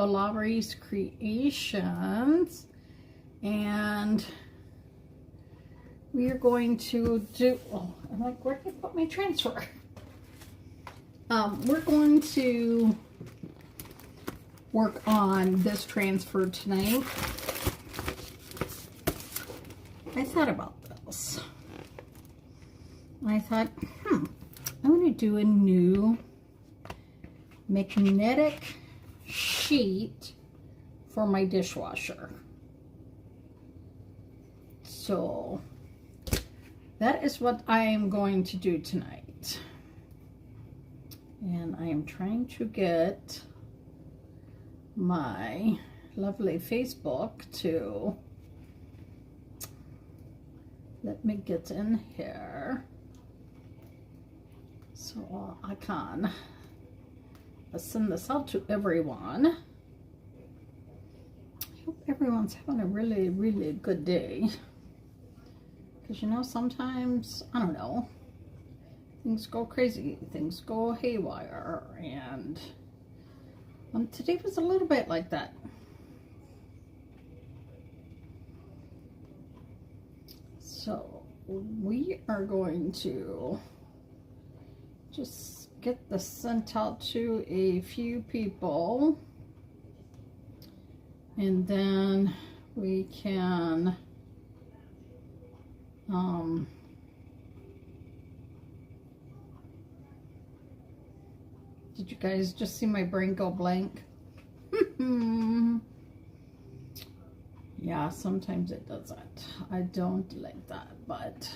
Happy-go-Lowery's Creations, and we are going to do, oh, I'm like, where did I put my transfer? We're going to work on this transfer tonight. I thought about this. I thought, I'm going to do a new magnetic sheet for my dishwasher. So that is what I am going to do tonight. And I am trying to get my lovely Facebook to let me get in here so I can send this out to everyone. I hope everyone's having a really, really good day. Because, you know, sometimes, I don't know, things go crazy, things go haywire, and today was a little bit like that. So we are going to just get this sent out to a few people, and then we can did you guys just see my brain go blank? Yeah, sometimes it doesn't. I don't like that, but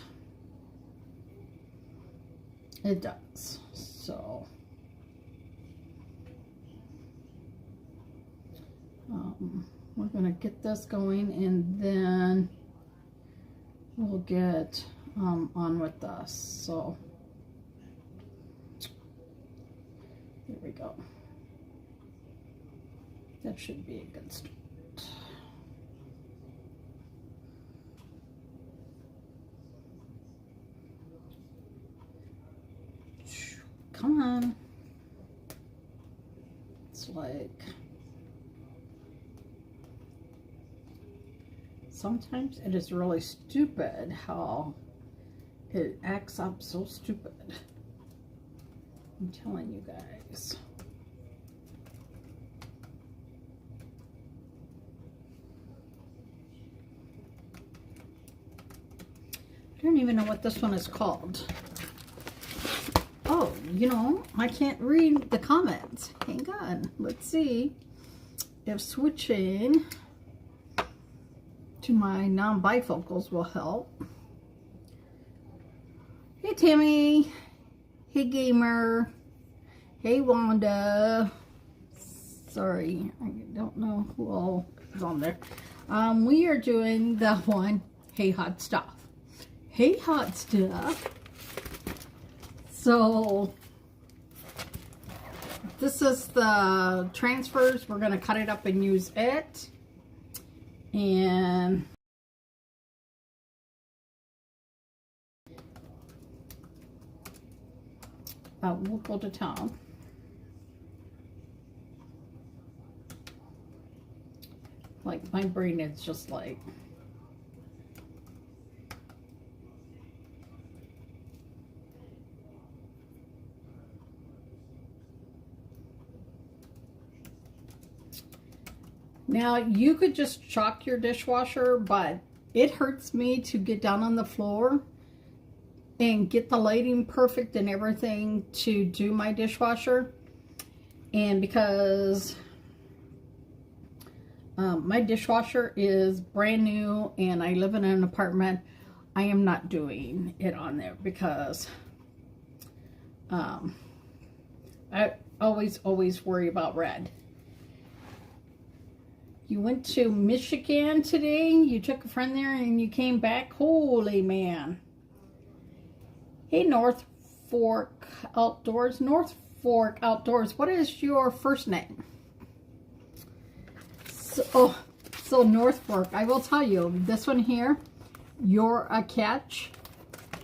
it does. So we're gonna get this going, and then we'll get on with this. So there we go. That should be a good start. Come on. It's like sometimes it is really stupid how it acts up so stupid. I'm telling you guys. I don't even know what this one is called. Oh, you know, I can't read the comments. Hang on. Let's see if switching to my non-bifocals will help. Hey, Tammy. Hey, Gamer. Hey, Wanda. Sorry, I don't know who all is on there. We are doing the one, Hey, Hot Stuff. Hey, Hot Stuff. So this is the transfers. We're going to cut it up and use it. And we'll go to town. Like, my brain is just like, now, you could just chalk your dishwasher, but it hurts me to get down on the floor and get the lighting perfect and everything to do my dishwasher. And because my dishwasher is brand new and I live in an apartment, I am not doing it on there because I always worry about red. You went to Michigan today, you took a friend there and you came back. Holy man. Hey, North Fork Outdoors. North Fork Outdoors, what is your first name? So North Fork, I will tell you, this one here, you're a catch.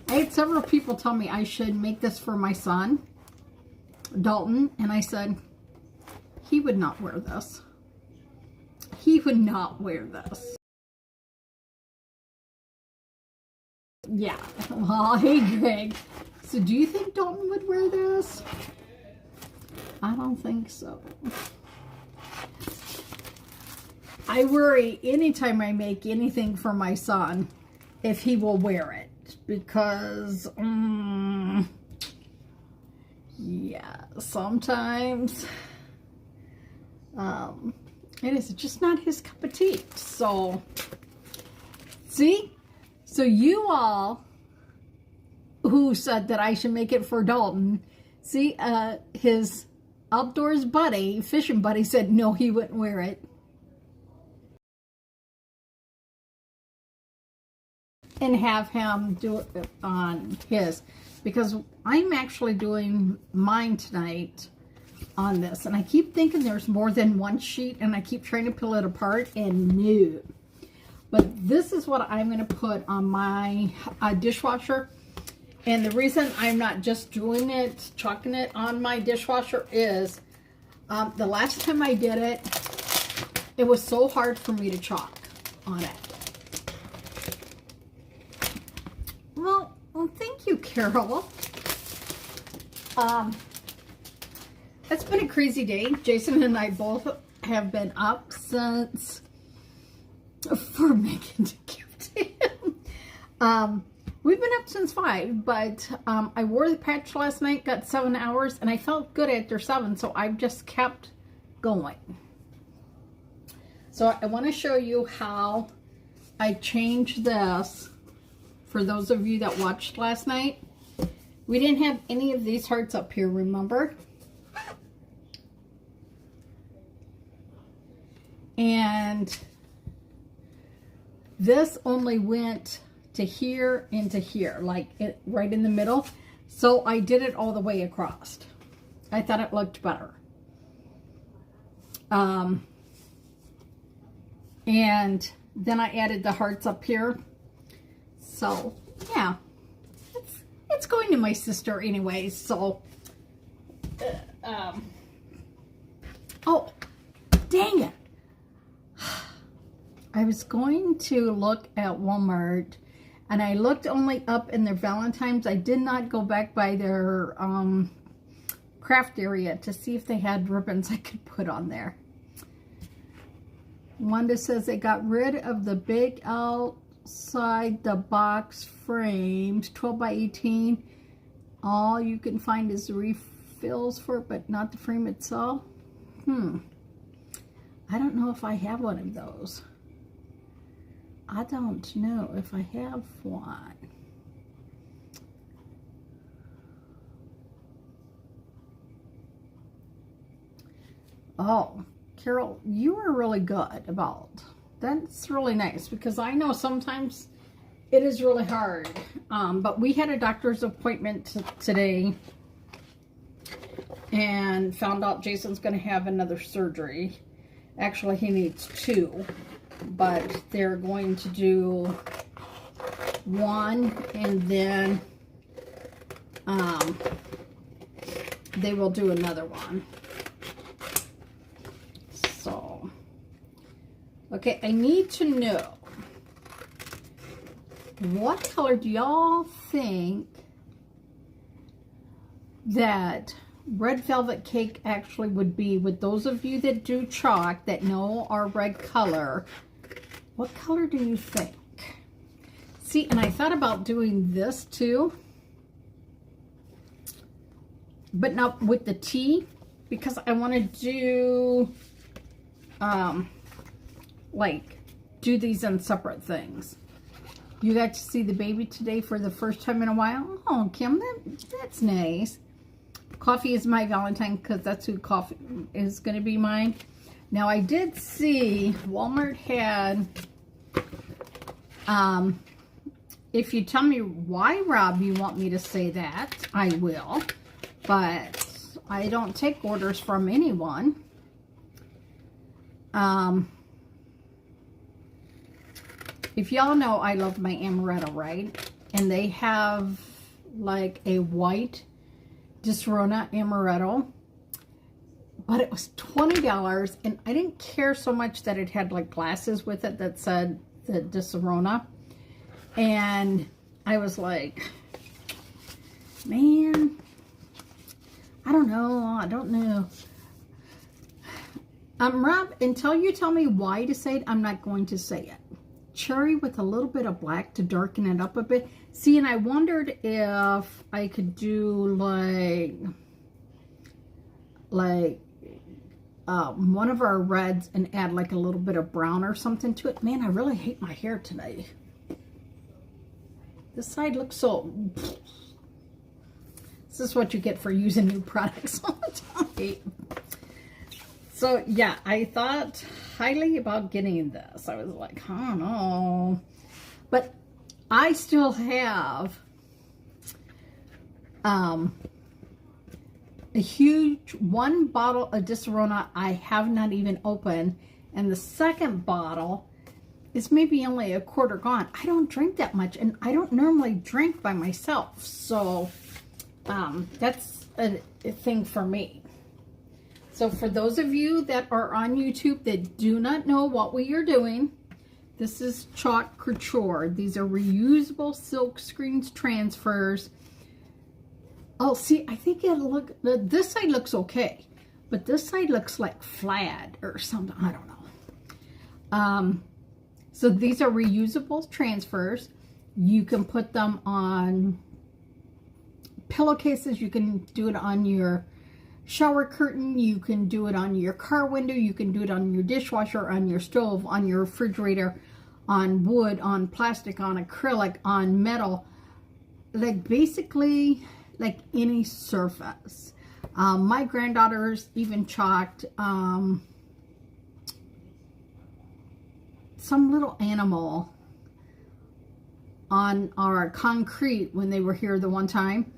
I had several people tell me I should make this for my son, Dalton, and I said, he would not wear this. He would not wear this. Yeah. Well, hey, Greg. So do you think Dalton would wear this? I don't think so. I worry anytime I make anything for my son if he will wear it. Because, yeah, sometimes it is just not his cup of tea. So, see? So you all who said that I should make it for Dalton, see, his outdoors buddy, fishing buddy, said no, he wouldn't wear it. And have him do it on his, because I'm actually doing mine tonight on this, and I keep thinking there's more than one sheet, and I keep trying to pull it apart, and no. But this is what I'm going to put on my dishwasher. And the reason I'm not just doing it, chalking it on my dishwasher is the last time I did it, it was so hard for me to chalk on it. Well, thank you, Carol. It's been a crazy day. Jason and I both have been up since for Megan to give to him. We've been up since 5, but I wore the patch last night, got 7 hours, and I felt good after 7, so I've just kept going. So I want to show you how I changed this for those of you that watched last night. We didn't have any of these hearts up here, remember? And this only went to here and to here, like it right in the middle. So I did it all the way across. I thought it looked better. And then I added the hearts up here. So yeah, it's going to my sister anyways. So oh, dang it. I was going to look at Walmart, and I looked only up in their Valentine's. I did not go back by their craft area to see if they had ribbons I could put on there. Wanda says they got rid of the big outside the box frames, 12 by 18. All you can find is the refills for it, but not the frame itself. I don't know if I have one of those. I don't know if I have one. Oh, Carol, you are really good about that's really nice, because I know sometimes it is really hard. But we had a doctor's appointment today and found out Jason's going to have another surgery. Actually, he needs 2. But they're going to do 1, and then they will do another one. So, okay, I need to know, what color do y'all think that red velvet cake actually would be? With those of you that do chalk that know our red color, what color do you think? See, and I thought about doing this too, but not with the tea, because I want to do like do these in separate things. You got to see the baby today for the first time in a while. Oh, Kim, that's nice. Coffee is my Valentine, because that's who coffee is going to be mine. Now, I did see Walmart had, if you tell me why, Rob, you want me to say that, I will. But I don't take orders from anyone. If y'all know, I love my amaretto, right? And they have like a white Disaronno amaretto. but it was $20, and I didn't care so much that it had like glasses with it that said the Disaronno. And I was like, man, I don't know. Rob, until you tell me why to say it, I'm not going to say it. Cherry with a little bit of black to darken it up a bit. See, and I wondered if I could do like one of our reds and add like a little bit of brown or something to it. Man, I really hate my hair today. This side looks so... This is what you get for using new products all the time. So, yeah, I thought highly about getting this. I was like, I don't know. But I still have a huge one bottle of Disaronno I have not even opened. And the second bottle is maybe only a quarter gone. I don't drink that much, and I don't normally drink by myself. So, that's a thing for me. So for those of you that are on YouTube that do not know what we are doing, this is Chalk Couture. These are reusable silk screens transfers. Oh, see, I think it'll look, this side looks okay, but this side looks like flat or something. I don't know. So these are reusable transfers. You can put them on pillowcases. You can do it on your shower curtain. You can do it on your car window. You can do it on your dishwasher, on your stove, on your refrigerator, on wood, on plastic, on acrylic, on metal. Like basically like any surface. My granddaughters even chalked some little animal on our concrete when they were here the one time.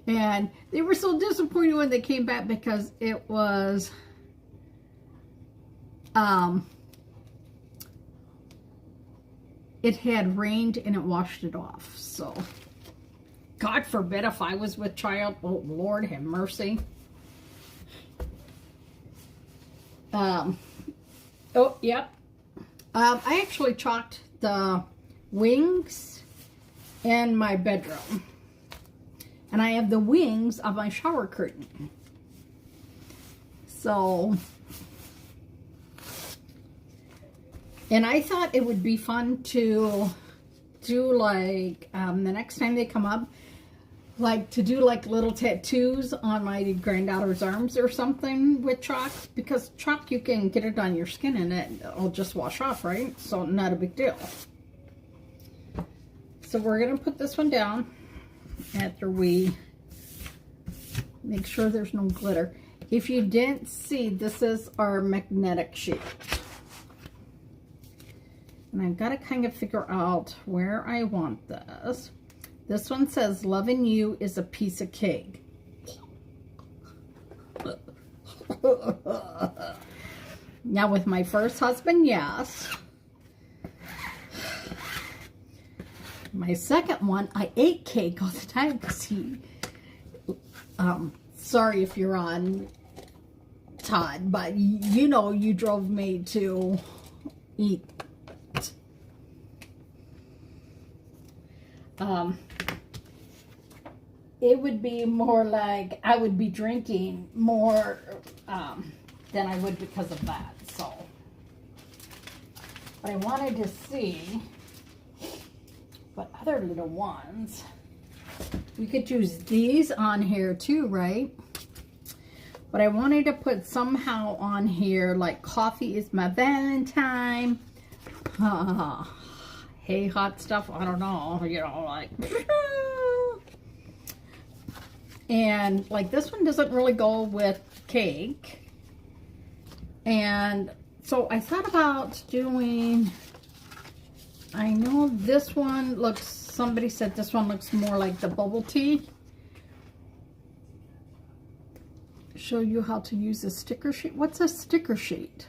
And they were so disappointed when they came back because it was, it had rained and it washed it off. So, God forbid if I was with child. Oh, Lord have mercy. Oh, yep. I actually chalked the wings in my bedroom. And I have the wings of my shower curtain. So, and I thought it would be fun to do like, the next time they come up, like to do like little tattoos on my granddaughter's arms or something with chalk. Because chalk, you can get it on your skin and it'll just wash off, right? So not a big deal. So we're going to put this one down after we make sure there's no glitter. If you didn't see, this is our magnetic sheet. And I've got to kind of figure out where I want this. This one says, loving you is a piece of cake. Now with my first husband, yes. My second one, I ate cake all the time because he, sorry if you're on Todd, but you know you drove me to eat. It would be more like I would be drinking more than I would because of that. So, but I wanted to see what other little ones. We could use these on here too, right? But I wanted to put somehow on here like coffee is my Valentine. Hey, hot stuff. I don't know. You know, like. And like this one doesn't really go with cake. And so I thought about doing, I know this one looks, somebody said this one looks more like the bubble tea. Show you how to use a sticker sheet. What's a sticker sheet?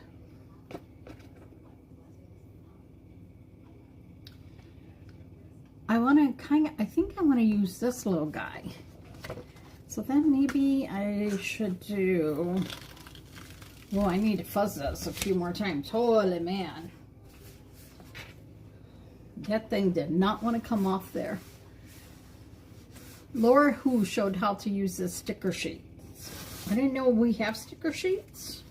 I want to kind of, I think I want to use this little guy. So then maybe I should do Oh, I need to fuzz this a few more times. Holy man. That thing did not want to come off there. Laura Who showed how to use the sticker sheets. I didn't know we have sticker sheets.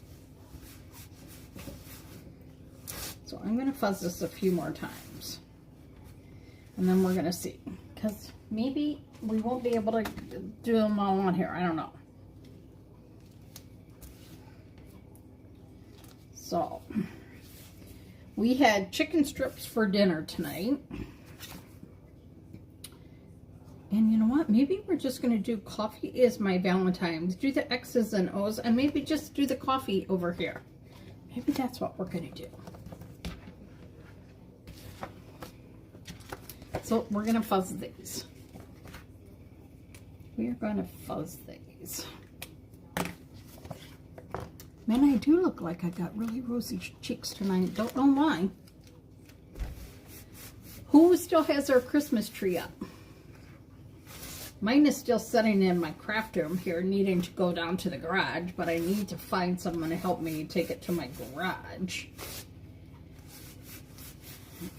So I'm going to fuzz this a few more times. And then we're going to see. Because maybe we won't be able to do them all on here. I don't know. So, we had chicken strips for dinner tonight. And you know what? Maybe we're just going to do coffee is my Valentine's. Do the X's and O's and maybe just do the coffee over here. Maybe that's what we're going to do. So we're going to fuzz these. We are going to fuzz these. Man, I do look like I got really rosy cheeks tonight. Don't know why. Who still has their Christmas tree up? Mine is still sitting in my craft room here, needing to go down to the garage, but I need to find someone to help me take it to my garage.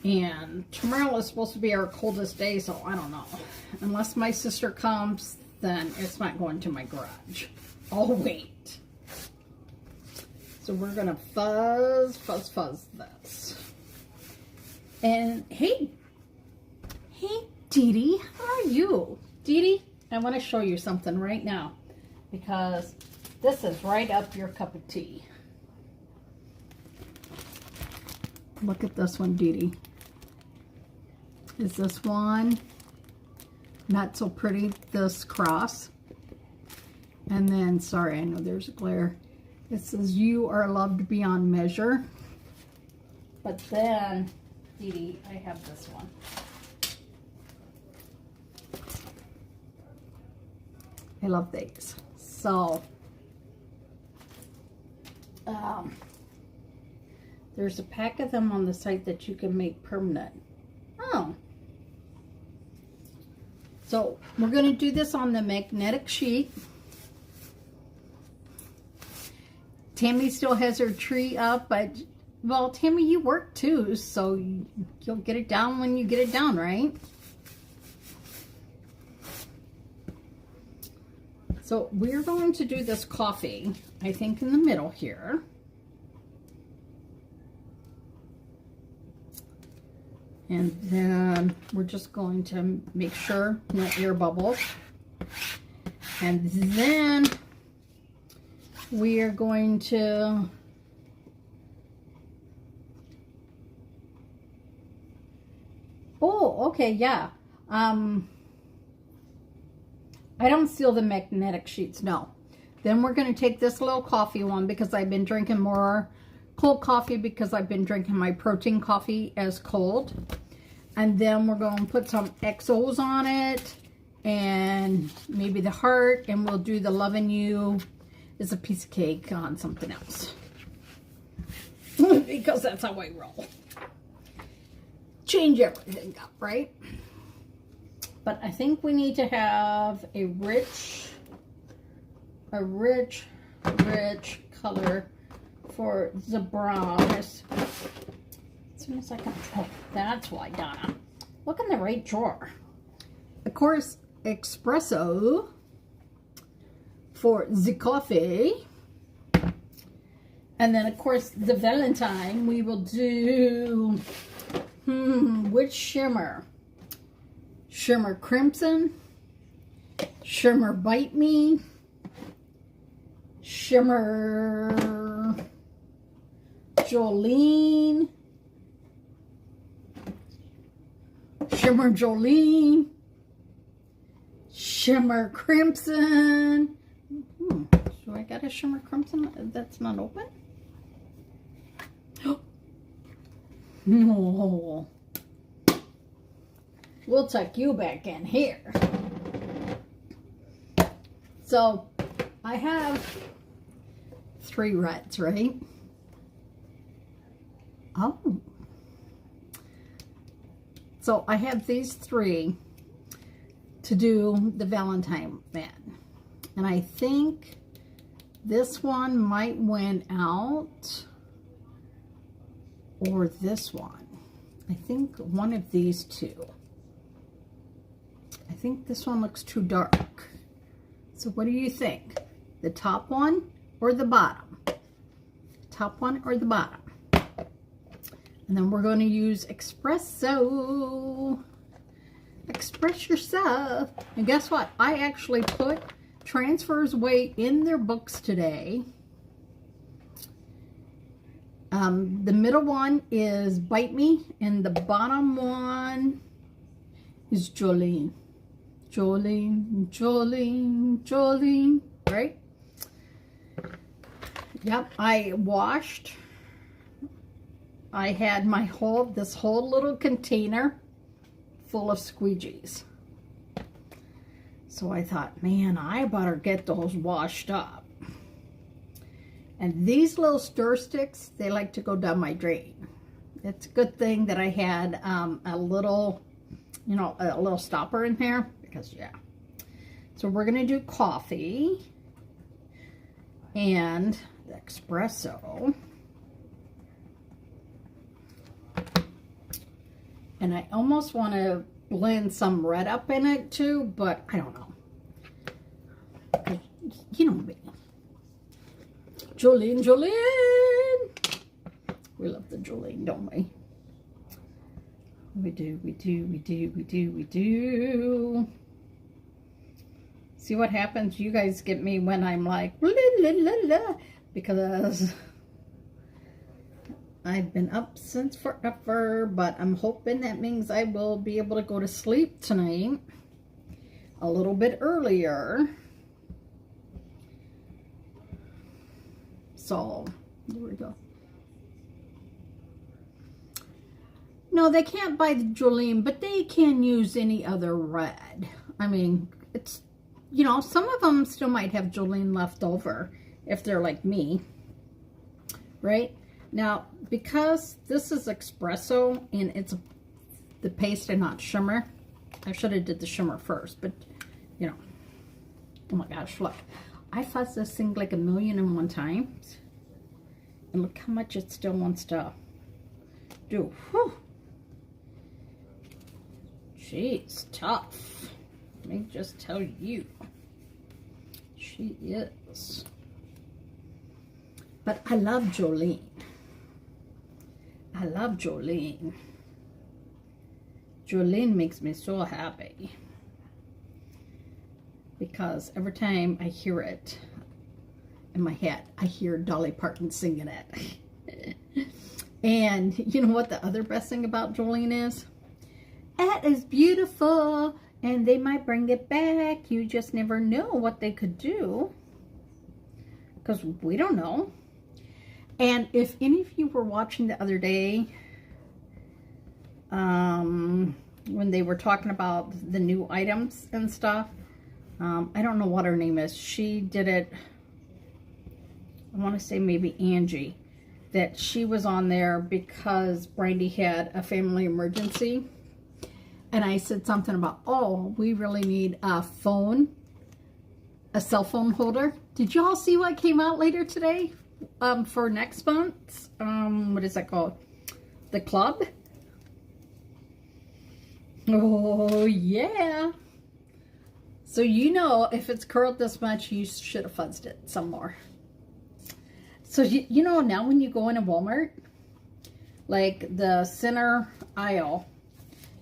And tomorrow is supposed to be our coldest day, so I don't know. Unless my sister comes, then it's not going to my garage. I'll wait. So we're going to fuzz this. And hey Dee Dee, how are you? Dee Dee, I want to show you something right now because this is right up your cup of tea. Look at this one, Dee Dee. Is this one not so pretty? This cross. And then, sorry, I know there's a glare. It says, you are loved beyond measure. But then, Dee Dee, I have this one. I love these. So, there's a pack of them on the site that you can make permanent. Oh. So, we're going to do this on the magnetic sheet. Tammy still has her tree up, but, well, Tammy, you work too, so you'll get it down when you get it down, right? So we're going to do this coffee, I think, in the middle here. And then we're just going to make sure no air bubbles. And then we are going to okay, yeah. I don't seal the magnetic sheets, no. Then we're going to take this little coffee one because I've been drinking more cold coffee because I've been drinking my protein coffee as cold. And then we're going to put some XOs on it and maybe the heart, and we'll do the loving you is a piece of cake on something else. Because that's how I roll. Change everything up, right? But I think we need to have a rich color for the brown. As soon as I can, oh, that's why, Donna. Look in the right drawer. Of course, espresso for the coffee. And then, of course, the Valentine, we will do, which shimmer? Shimmer Crimson, Shimmer Bite Me, Shimmer Jolene, Shimmer Jolene, Shimmer Crimson. So I got a Shimmer Crimson that's not open? No. We'll tuck you back in here. So, I have 3 reds, right? Oh. So, I have these 3 to do the Valentine man. And I think This one might win out, or this one. I think one of these two. I think this one looks too dark. So what do you think? The top one or the bottom? Top one or the bottom? And then we're going to use espresso. Express yourself. And guess what? I actually put transfers away in their books today. The middle one is Bite Me, and the bottom one is Jolene. Jolene, Jolene, Jolene, right? Yep, I washed. I had my this whole little container full of squeegees. So I thought, man, I better get those washed up. And these little stir sticks, they like to go down my drain. It's a good thing that I had a little, you know, a little stopper in there, because yeah. So we're gonna do coffee and the espresso. And I almost want to blend some red up in it too, but I don't know. You know me. Jolene, Jolene. We love the Jolene, don't we? We do, we do, we do, we do, we do. See what happens? You guys get me when I'm like, la, la, la, la, because I've been up since forever, but I'm hoping that means I will be able to go to sleep tonight a little bit earlier. So, there we go. No, they can't buy the Jolene, but they can use any other red. I mean, it's, you know, some of them still might have Jolene left over if they're like me, right? Now, because this is espresso and it's the paste and not shimmer, I should have did the shimmer first, but, you know, oh my gosh, look. I fuzzed this thing like 1,000,001 times, and look how much it still wants to do. Whew. She's tough. Let me just tell you. She is. But I love Jolene. I love Jolene. Jolene makes me so happy. Because every time I hear it in my head, I hear Dolly Parton singing it. And you know what the other best thing about Jolene is? It is beautiful, and they might bring it back. You just never know what they could do, because we don't know. And if any of you were watching the other day, when they were talking about the new items and stuff, I don't know what her name is. She did it, I want to say maybe Angie, that she was on there because Brandy had a family emergency. And I said something about, oh, we really need a phone, a cell phone holder. Did you all see what came out later today for next month's, what is that called? The club? Oh, yeah. So, you know, if it's curled this much, you should have fuzzed it some more. So, you know, now when you go into Walmart, like the center aisle,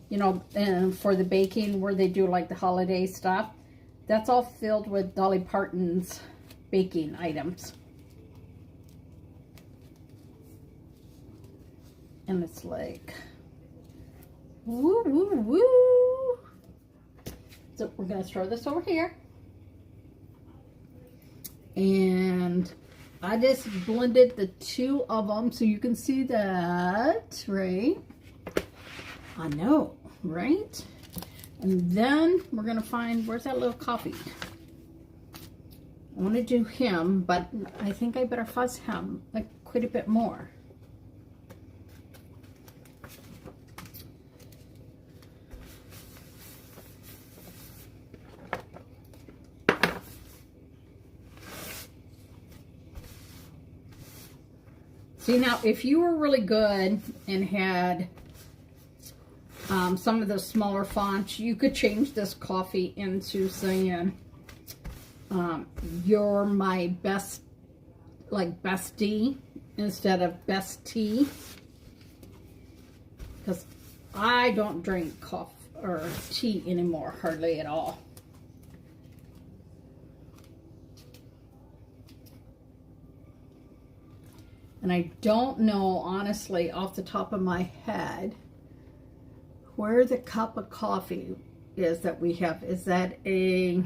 you know, and for the baking where they do like the holiday stuff, that's all filled with Dolly Parton's baking items. And it's like, woo, woo, woo. So we're going to throw this over here. And I just blended the two of them so you can see that, right? I know, right? And then we're going to find, where's that little coffee? I want to do him, but I think I better fuzz him like quite a bit more. See, now, if you were really good and had some of the smaller fonts, you could change this coffee into saying, you're my best, like bestie, instead of best tea. Because I don't drink coffee or tea anymore, hardly at all. And I don't know, honestly, off the top of my head, where the cup of coffee is that we have. Is that a,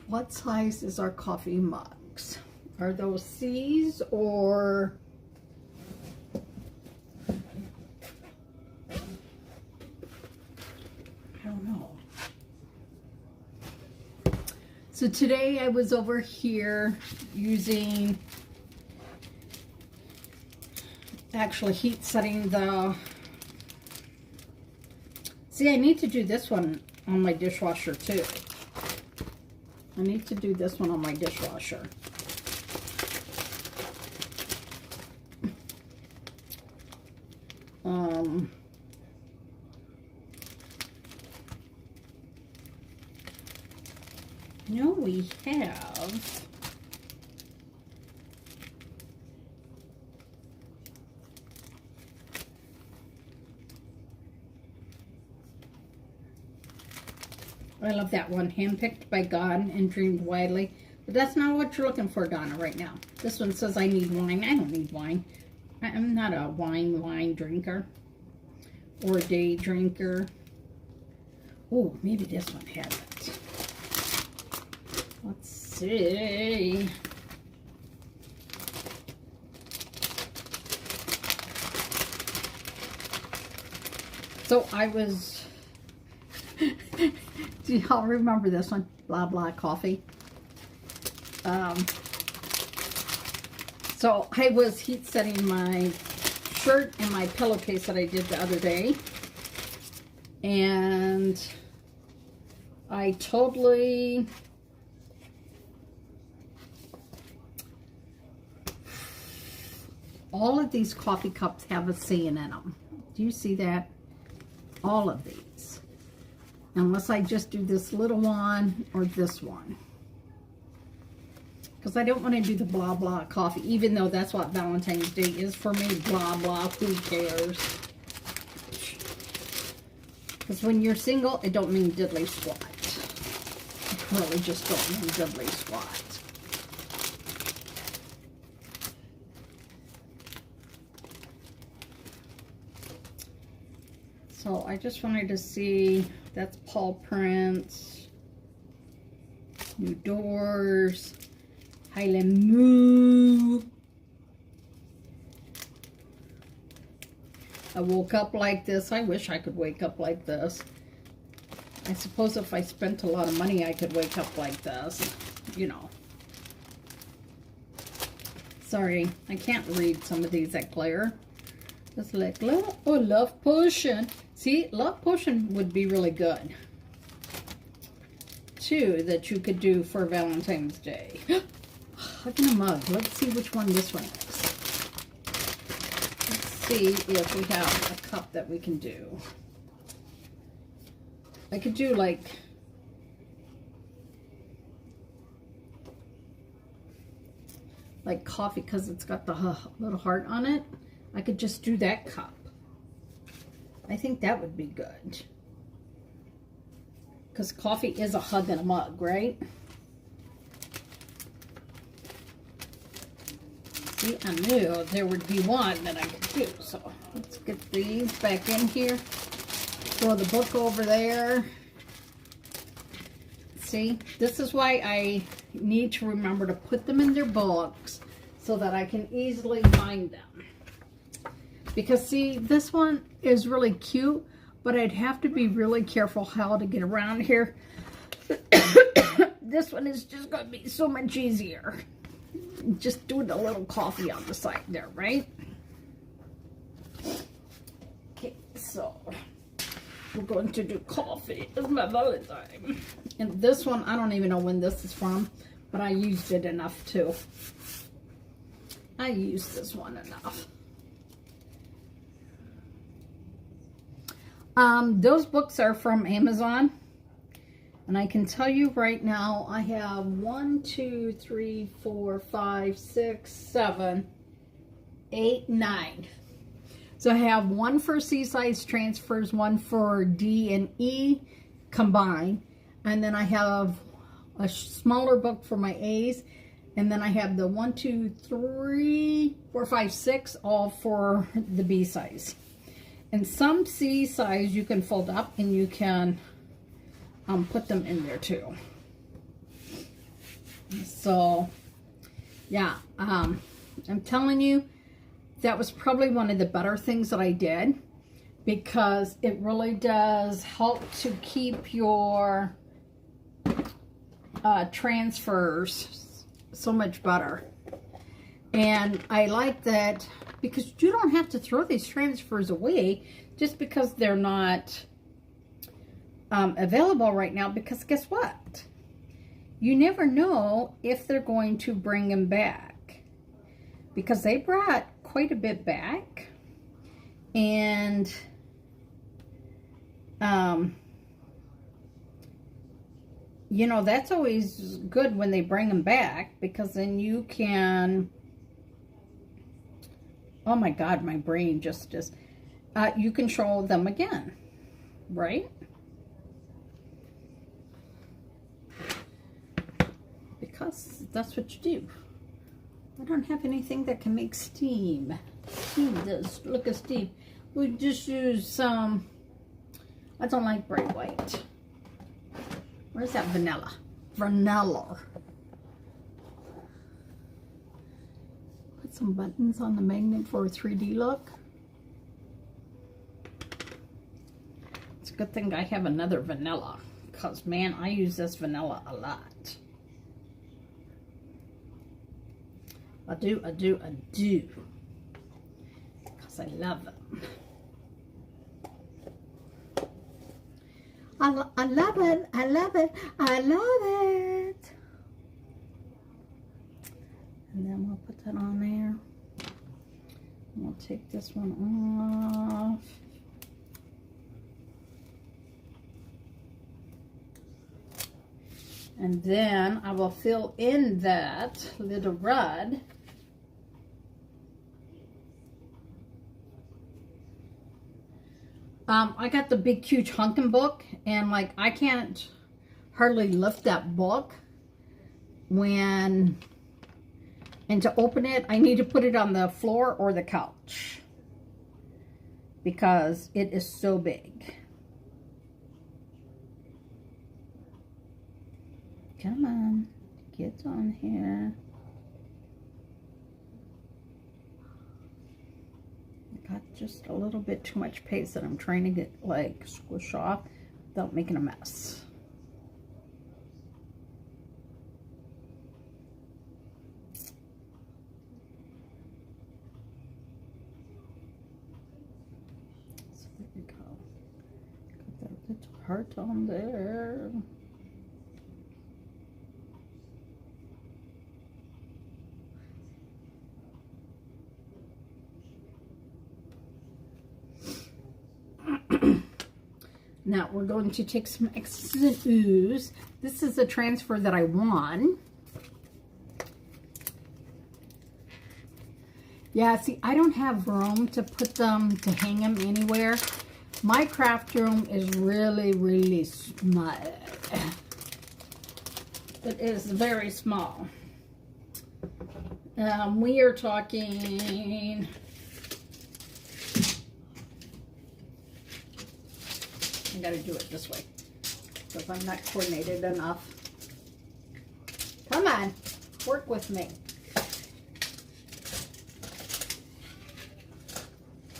what size is our coffee mugs? Are those C's or, I don't know. So today I was over here using, actually heat setting the, see, I need to do this one on my dishwasher too. I need to do this one on my dishwasher. No, we have. I love that one, handpicked by God and dreamed widely. But that's not what you're looking for, Donna, right now. This one says I need wine. I don't need wine. I'm not a wine drinker or a day drinker. Oh, maybe this one has it. Let's see. So I was, do y'all remember this one? Blah Blah Coffee. So I was heat setting my shirt and my pillowcase that I did the other day. And I totally all of these coffee cups have a saying in them. Do you see that? All of these. Unless I just do this little one or this one. Because I don't want to do the blah blah coffee, even though that's what Valentine's Day is for me. Blah blah, who cares? Because when you're single, it don't mean diddly squat. It really just don't mean diddly squat. So I just wanted to see, that's Paul Prince, New Doors, Highland Moo. I woke up like this. I wish I could wake up like this. I suppose if I spent a lot of money, I could wake up like this, you know. Sorry, I can't read some of these that glare. It's like, oh, Love Potion. See, Love Potion would be really good, too, that you could do for Valentine's Day. Look in a mug. Let's see which one this one is. Let's see if we have a cup that we can do. I could do like coffee because it's got the little heart on it. I could just do that cup. I think that would be good. Because coffee is a hug in a mug, right? See, I knew there would be one that I could do. So let's get these back in here. Throw the book over there. See, this is why I need to remember to put them in their books so that I can easily find them. Because see, this one is really cute, but I'd have to be really careful how to get around here. This one is just going to be so much easier. Just doing a little coffee on the side there, right? Okay, so we're going to do coffee as my Valentine. And this one, I don't even know when this is from, but I used it enough too. I use this one enough. Those books are from Amazon. And I can tell you right now, I have 1, 2, 3, 4, 5, 6, 7, 8, 9. So I have one for C-size transfers, one for D and E combined. And then I have a smaller book for my A's. And then I have the 1, 2, 3, 4, 5, 6, all for the B size. And some C size you can fold up and you can put them in there too. So yeah, I'm telling you, that was probably one of the better things that I did, because it really does help to keep your transfers so much better. And I like that because you don't have to throw these transfers away just because they're not available right now, because guess what? You never know if they're going to bring them back, because they brought quite a bit back. And you know, that's always good when they bring them back, because then you can, oh my God, my brain just you can show them again, right? Because that's what you do. I don't have anything that can make steam. Steam does. Look at steam. We just use some, I don't like bright white. Where's that vanilla? Vanilla. Put some buttons on the magnet for a 3D look. It's a good thing I have another vanilla, because man, I use this vanilla a lot. I do. Because I love them. I love it. I love it. I love it. And then we'll put that on there. And we'll take this one off. And then I will fill in that little rod. I got the big huge hunkin' book, and like I can't hardly lift that book and to open it I need to put it on the floor or the couch because it is so big. Come on, get on here. Got just a little bit too much paste that I'm trying to get like squish off without making a mess. So there we go. Got that little heart on there. Now we're going to take some excellent ooze. This is a transfer that I won. Yeah, see, I don't have room to put them, to hang them anywhere. My craft room is really, really small. It is very small. We are talking... I gotta do it this way because I'm not coordinated enough. Come on, work with me.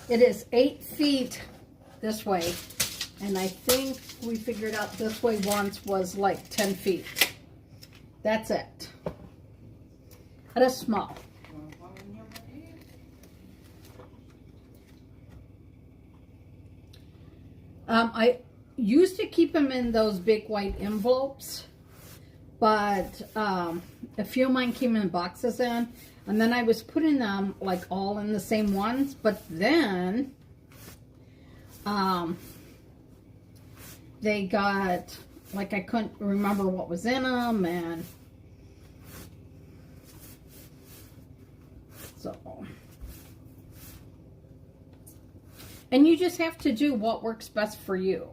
It is 8 feet this way, and I think we figured out this way once was like 10 feet. That's it. That is small. I used to keep them in those big white envelopes, but a few of mine came in boxes in. And then I was putting them like all in the same ones, but then they got, like, I couldn't remember what was in them, and so, and you just have to do what works best for you.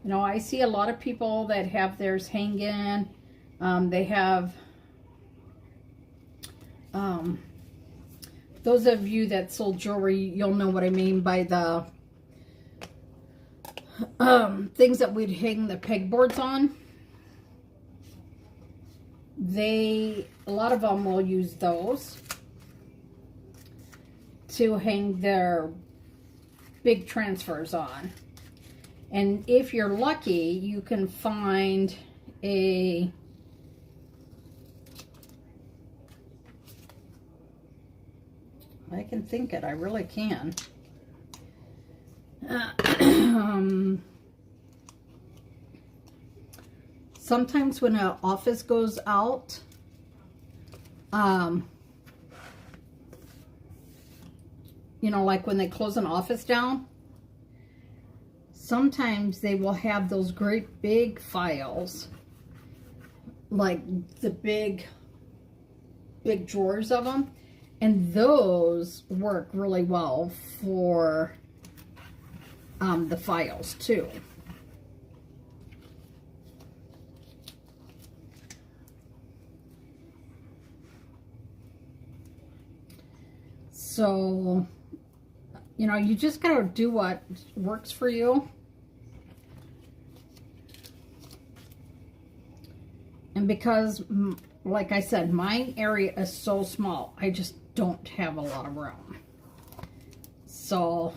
You know, I see a lot of people that have theirs hanging. They have, those of you that sold jewelry, you'll know what I mean by the things that we'd hang the pegboards on. A lot of them will use those to hang their big transfers on. And if you're lucky, you can find I can think it, I really can. Sometimes when an office goes out, you know, like when they close an office down, sometimes they will have those great big files, like the big drawers of them, and those work really well for the files too. So, you know, you just gotta do what works for you. And because, like I said, my area is so small, I just don't have a lot of room. So,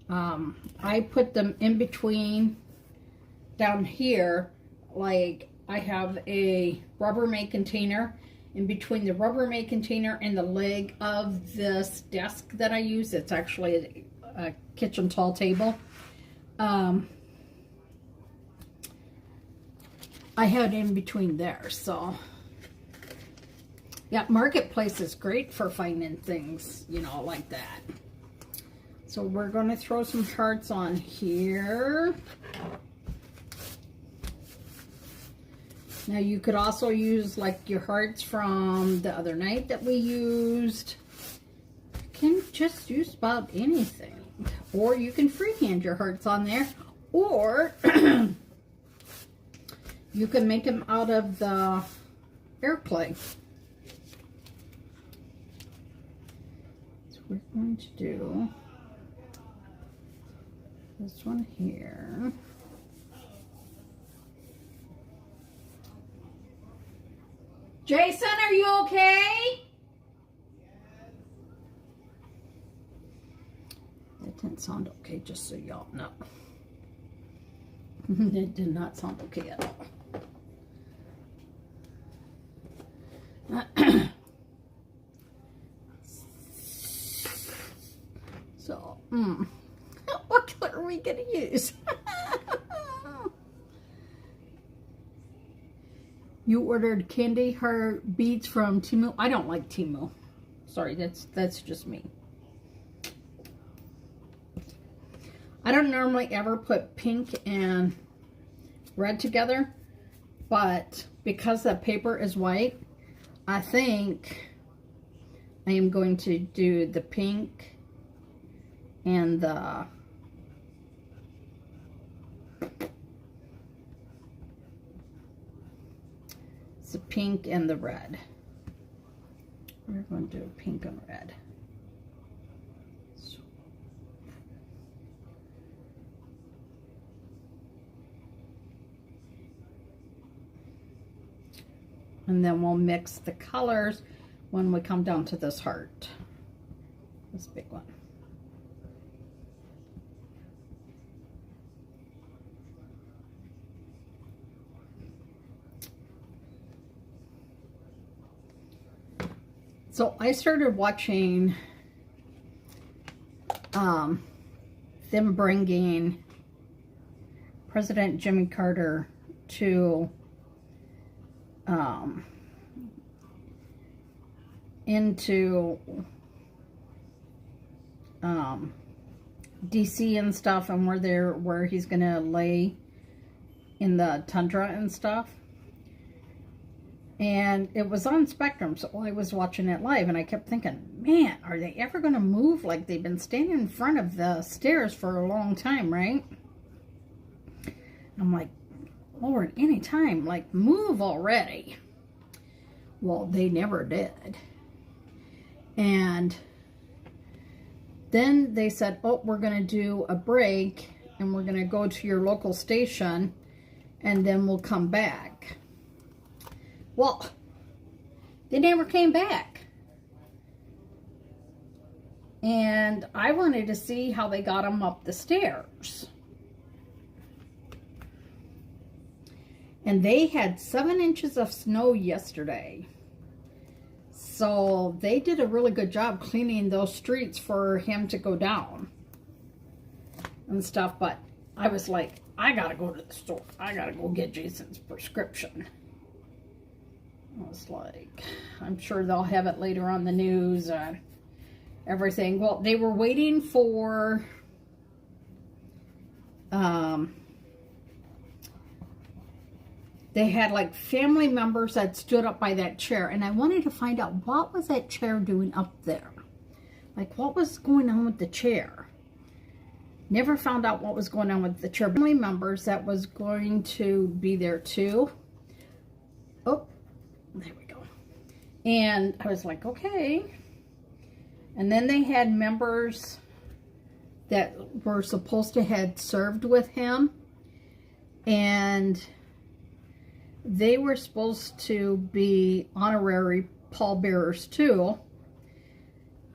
I put them in between down here. Like, I have a Rubbermaid container in between the Rubbermaid container and the leg of this desk that I use. It's actually a kitchen tall table. I had it in between there. So yeah, Marketplace is great for finding things, you know, like that. So we're going to throw some hearts on here. Now you could also use like your hearts from the other night that we used. You can just use about anything. Or you can freehand your hearts on there. Or you can make them out of the air clay. So we're going to do this one here. Jason, are you okay? That didn't sound okay, just so y'all know. It did not sound okay at all. So, what color are we going to use? You ordered candy heart beads from Temu. I don't like Temu. Sorry, that's just me. I don't normally ever put pink and red together, but because the paper is white, I think I am going to do the pink and the pink and the red. We're going to do pink and red. And then we'll mix the colors when we come down to this heart, this big one. So I started watching them bringing President Jimmy Carter to um, into DC and stuff, and where he's gonna lay in the tundra and stuff. And it was on Spectrum, so I was watching it live, and I kept thinking, man, are they ever gonna move? Like, they've been standing in front of the stairs for a long time, right? I'm like, Lord, anytime, like, move already. Well, they never did. And then they said, oh, we're going to do a break, and we're going to go to your local station, and then we'll come back. Well, they never came back. And I wanted to see how they got them up the stairs. And they had 7 inches of snow yesterday. So they did a really good job cleaning those streets for him to go down and stuff. But I was like, I gotta go to the store. I gotta go get Jason's prescription. I was like, I'm sure they'll have it later on the news and everything. Well, they were waiting for they had like family members that stood up by that chair, and I wanted to find out what was that chair doing up there. Like, what was going on with the chair? Never found out what was going on with the chair. Family members that was going to be there too. Oh, there we go. And I was like, okay. And then they had members that were supposed to have served with him, and they were supposed to be honorary pallbearers too.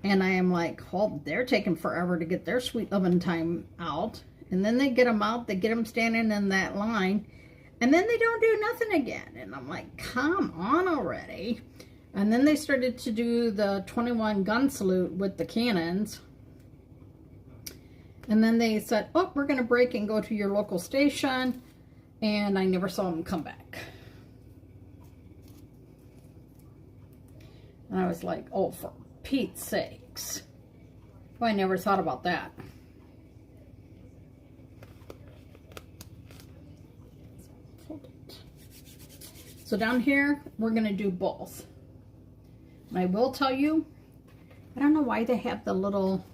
And I am like, well, they're taking forever to get their sweet loving time out. And then they get them out, they get them standing in that line, and then they don't do nothing again. And I'm like, come on already. And then they started to do the 21 gun salute with the cannons. And then they said, oh, we're going to break and go to your local station. And I never saw them come back. And I was like, oh, for Pete's sakes. Well, I never thought about that. So down here, we're going to do both. And I will tell you, I don't know why they have the little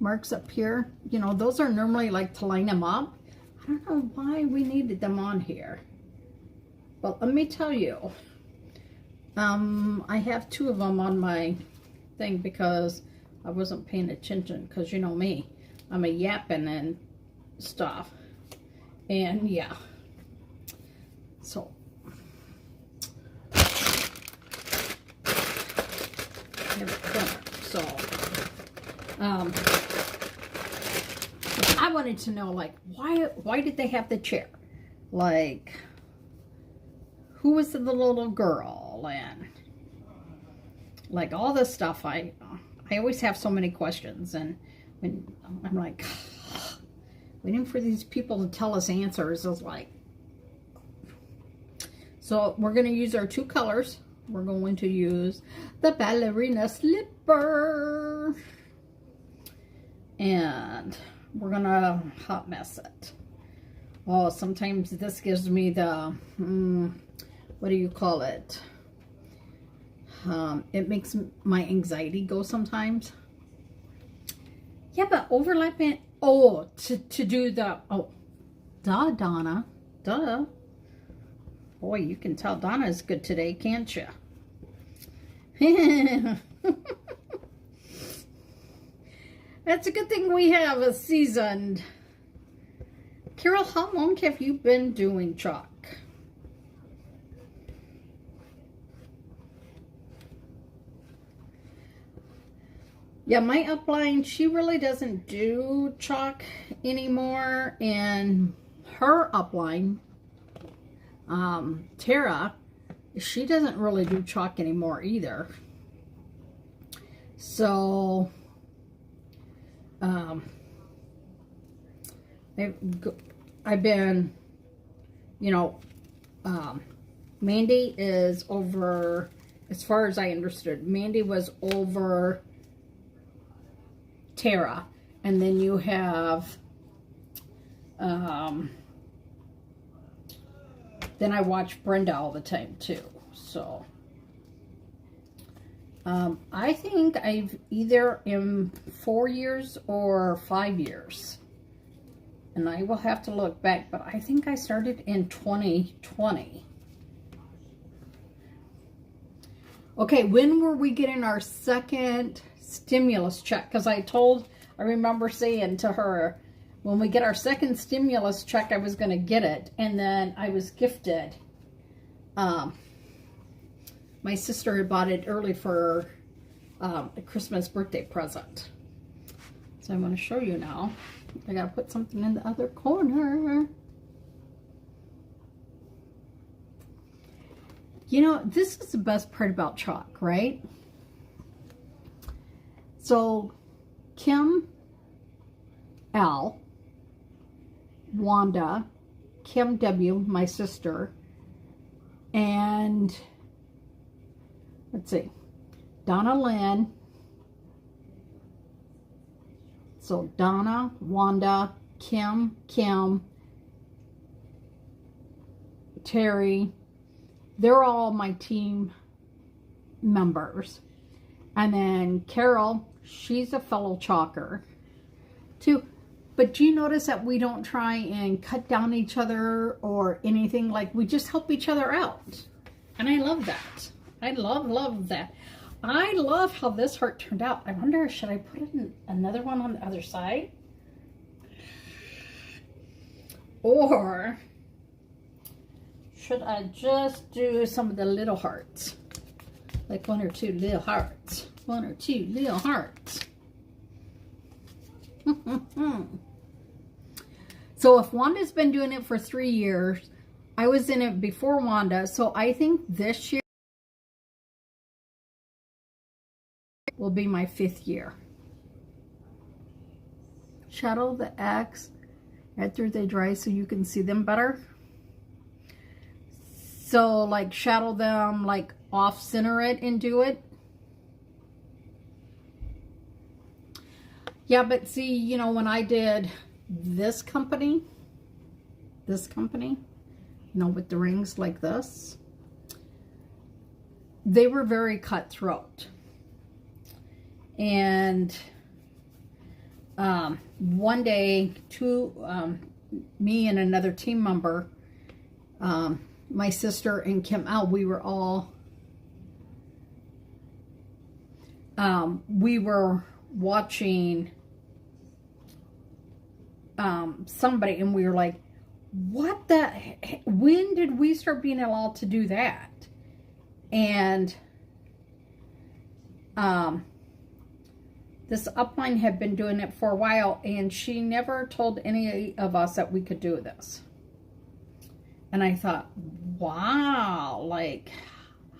marks up here. You know, those are normally like to line them up. I don't know why we needed them on here. But let me tell you, I have 2 of them on my thing because I wasn't paying attention, because you know me, I'm a yapping and stuff. And yeah, so I wanted to know, like, why did they have the chair? Like, who was the little girl? And like all this stuff. I always have so many questions, and when I'm like waiting for these people to tell us answers is like. So we're going to use our 2 colors. We're going to use the ballerina slipper, and we're going to hot mess it. Oh, sometimes this gives me the, what do you call it? It makes my anxiety go sometimes. Yeah, but overlapping, oh, to do the, oh, duh, Donna, duh. Boy, you can tell Donna is good today, can't you? That's a good thing we have a seasoned. Carol, how long have you been doing chalk? Yeah, my upline, she really doesn't do chalk anymore. And her upline, Tara, she doesn't really do chalk anymore either. So, I've been, you know, Mandy is over, as far as I understood, Mandy was over Tara. And then you have, then I watch Brenda all the time too. So, I think I've either in 4 years or 5 years. And I will have to look back, but I think I started in 2020. Okay, when were we getting our second stimulus check? Because I remember saying to her, when we get our second stimulus check, I was going to get it. And then I was gifted. My sister had bought it early for a Christmas birthday present. So I'm going to show you now. I got to put something in the other corner. You know, this is the best part about chalk, right? So, Kim L, Wanda, Kim W, my sister, and let's see, Donna Lynn. So Donna, Wanda, Kim, Terry, they're all my team members. And then Carol, she's a fellow chalker too. But do you notice that we don't try and cut down each other or anything? Like, we just help each other out. And I love that. I love that. I love how this heart turned out. I wonder, should I put in another one on the other side? Or should I just do some of the little hearts? Like 1 or 2 little hearts. 1 or 2 little hearts. So if Wanda's been doing it for 3 years, I was in it before Wanda, so I think this year will be my 5th year. Shadow the X after they dry so you can see them better. So like shadow them, like off center it and do it. Yeah, but see, you know, when I did this company, you know, with the rings like this, they were very cutthroat. And one day, me and another team member, my sister and Kim L, we were all, we were watching somebody, and we were like, what the heck? When did we start being allowed to do that? And this upline had been doing it for a while, and she never told any of us that we could do this. And I thought, wow, like,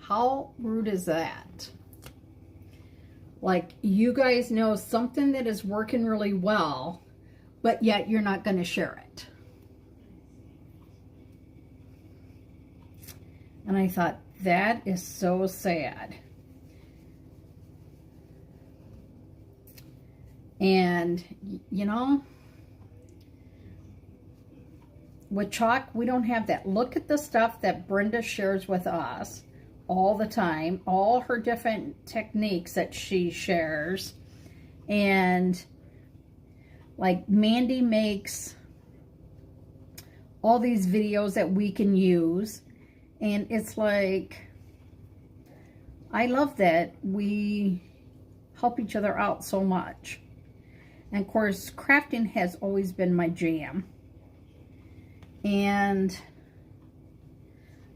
how rude is that? Like, you guys know something that is working really well, but yet you're not going to share it. And I thought, that is so sad. And, you know, with chalk, we don't have that. Look at the stuff that Brenda shares with us all the time. All her different techniques that she shares. And, like, Mandy makes all these videos that we can use. And it's like, I love that we help each other out so much. And of course, crafting has always been my jam. And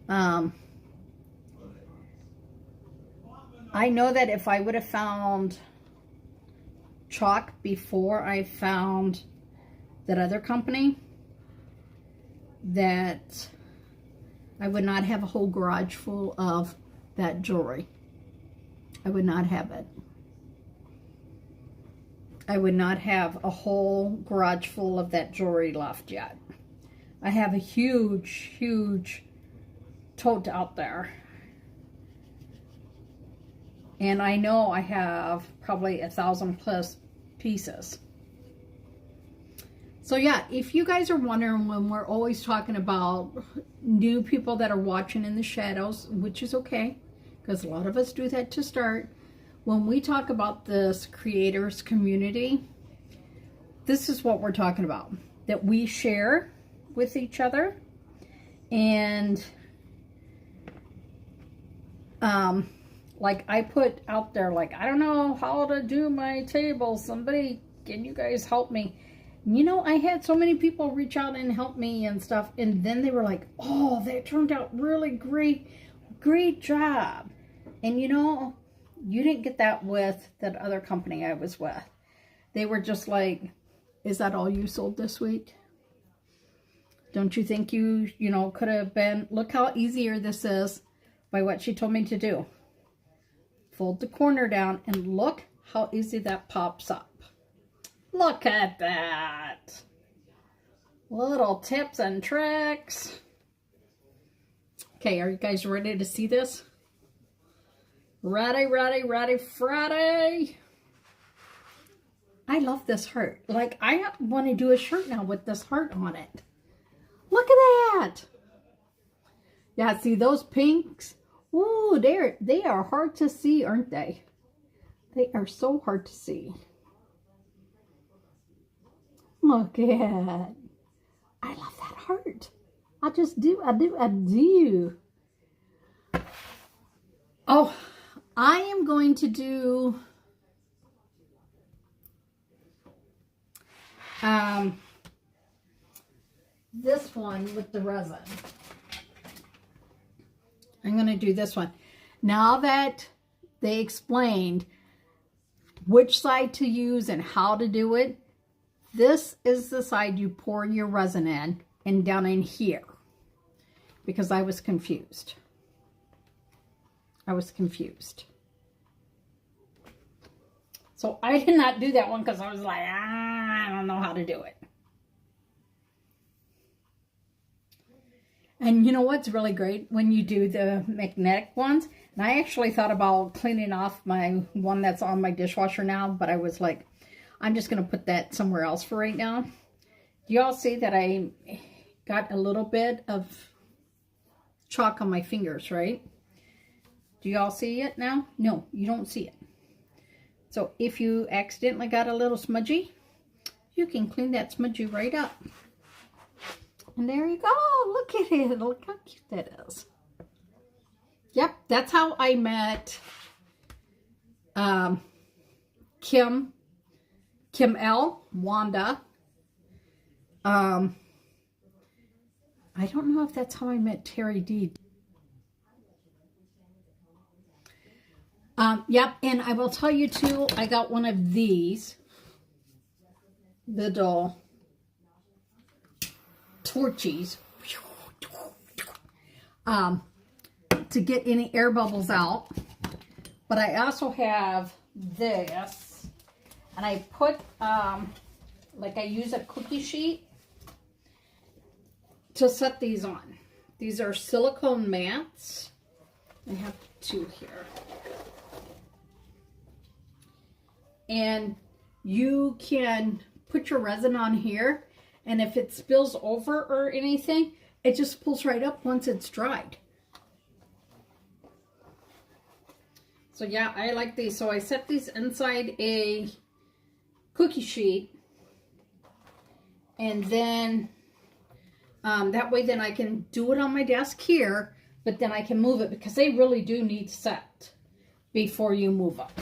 I know that if I would have found chalk before I found that other company, that I would not have a whole garage full of that jewelry. I would not have it. I would not have a whole garage full of that jewelry left yet. I have a huge tote out there. And I know I have probably 1,000+ pieces. So yeah, if you guys are wondering when we're always talking about new people that are watching in the shadows, which is okay, because a lot of us do that to start. When we talk about this creators community, this is what we're talking about. That we share with each other. And like I put out there, like, I don't know how to do my table. Somebody, can you guys help me? You know, I had so many people reach out and help me and stuff. And then they were like, oh, that turned out really great. Great job. And you know, you didn't get that with that other company I was with. They were just like, is that all you sold this week? Don't you think you know, could have been, look how easier this is by what she told me to do. Fold the corner down and look how easy that pops up. Look at that. Little tips and tricks. Okay, are you guys ready to see this? Ready, ready, ready, Friday. I love this heart. Like, I want to do a shirt now with this heart on it. Look at that. Yeah, see those pinks? Ooh, they are hard to see, aren't they? They are so hard to see. Look at it. I love that heart. I just do. I do. Oh, I am going to do this one with the resin. I'm going to do this one. Now that they explained which side to use and how to do it, this is the side you pour your resin in and down in here. Because I was confused. I was confused. So I did not do that one because I was like, I don't know how to do it. And you know what's really great when you do the magnetic ones? And I actually thought about cleaning off my one that's on my dishwasher now, but I was like, I'm just going to put that somewhere else for right now. Do y'all see that I got a little bit of chalk on my fingers, right? Do y'all see it now? No, you don't see it. So if you accidentally got a little smudgy, you can clean that smudgy right up. And there you go. Look at it. Look how cute that is. Yep, that's how I met Kim L, Wanda. I don't know if that's how I met Terry D. Yep, and I will tell you too, I got one of these little torchies to get any air bubbles out. But I also have this, and I put like I use a cookie sheet to set these on. These are silicone mats. I have two here. And you can put your resin on here, and if it spills over or anything, it just pulls right up once it's dried. So yeah, I like these. So I set these inside a cookie sheet, and then that way then I can do it on my desk here, but then I can move it because they really do need set before you move up.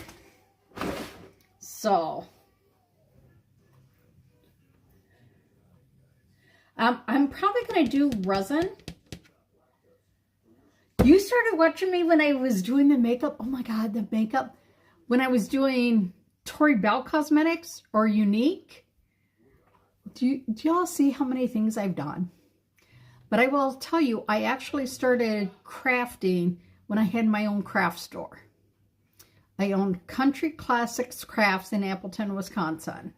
So I'm probably going to do resin. You started watching me when I was doing the makeup. Oh my God, the makeup. When I was doing Tori Bell Cosmetics or Unique. Do y'all see how many things I've done? But I will tell you, I actually started crafting when I had my own craft store. I owned Country Classics Crafts in Appleton, Wisconsin.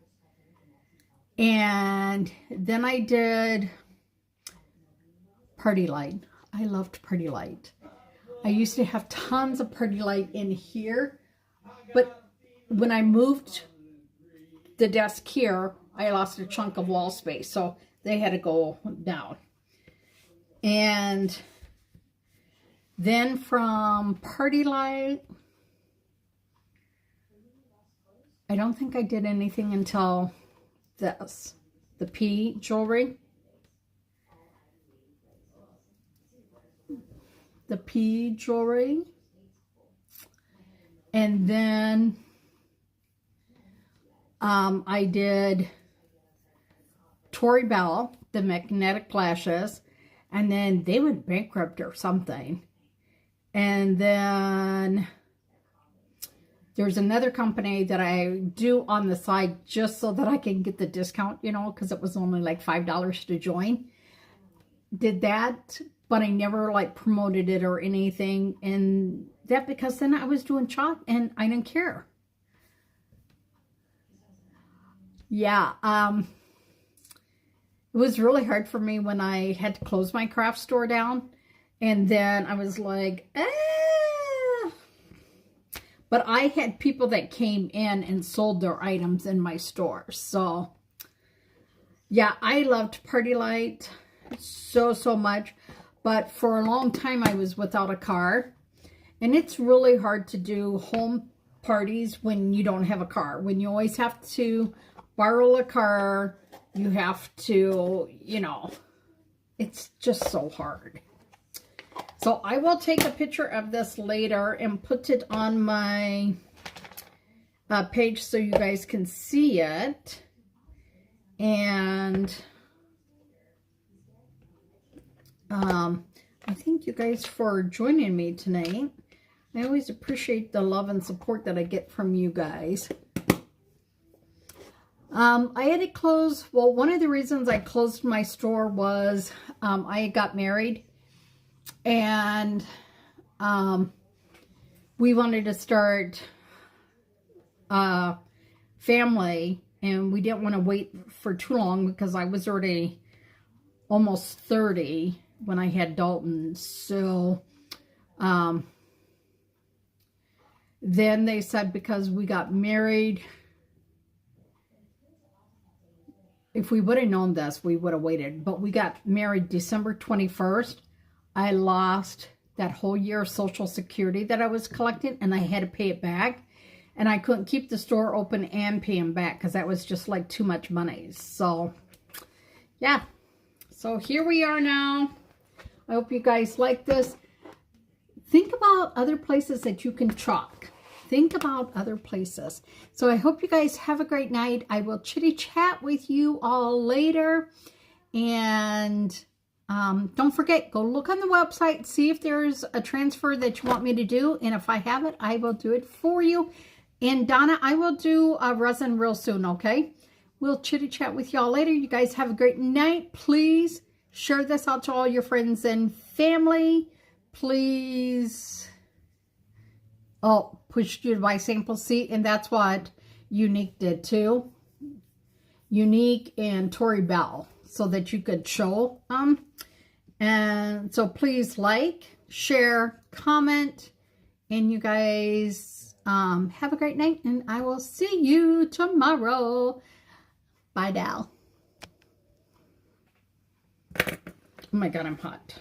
And then I did Party Light. I loved Party Light. I used to have tons of Party Light in here, but when I moved the desk here, I lost a chunk of wall space, so they had to go down. And then from Party Light, I don't think I did anything until this, the P jewelry. The P jewelry. And then I did Tori Bell, the magnetic lashes, and then they went bankrupt or something. And then there's another company that I do on the side just so that I can get the discount, you know, because it was only like $5 to join. Did that, but I never like promoted it or anything. And that because then I was doing chalk and I didn't care. Yeah, it was really hard for me when I had to close my craft store down. And then I was like, ah. But I had people that came in and sold their items in my store. So, yeah, I loved Party Light so, so much. But for a long time, I was without a car. And it's really hard to do home parties when you don't have a car. When you always have to borrow a car, you have to, you know, it's just so hard. So I will take a picture of this later and put it on my page so you guys can see it. And I thank you guys for joining me tonight. I always appreciate the love and support that I get from you guys. I had to close, well, one of the reasons I closed my store was I got married and we wanted to start family, and we didn't want to wait for too long because I was already almost 30 when I had Dalton. So then they said because we got married, if we would have known this, we would have waited. But we got married December 21st. I lost that whole year of Social Security that I was collecting, and I had to pay it back. And I couldn't keep the store open and pay them back because that was just like too much money. So, yeah. So here we are now. I hope you guys like this. Think about other places that you can chalk. Think about other places. So I hope you guys have a great night. I will chitty chat with you all later. And don't forget, go look on the website, see if there's a transfer that you want me to do. And if I have it, I will do it for you. And Donna, I will do a resin real soon, okay? We'll chitty chat with y'all later. You guys have a great night. Please share this out to all your friends and family. Please. Oh, push you to buy sample seat, and that's what Unique did too. Unique and Tori Bell, so that you could show them. And so please like, share, comment, and you guys have a great night, and I will see you tomorrow. Bye, Dal. Oh my God, I'm hot.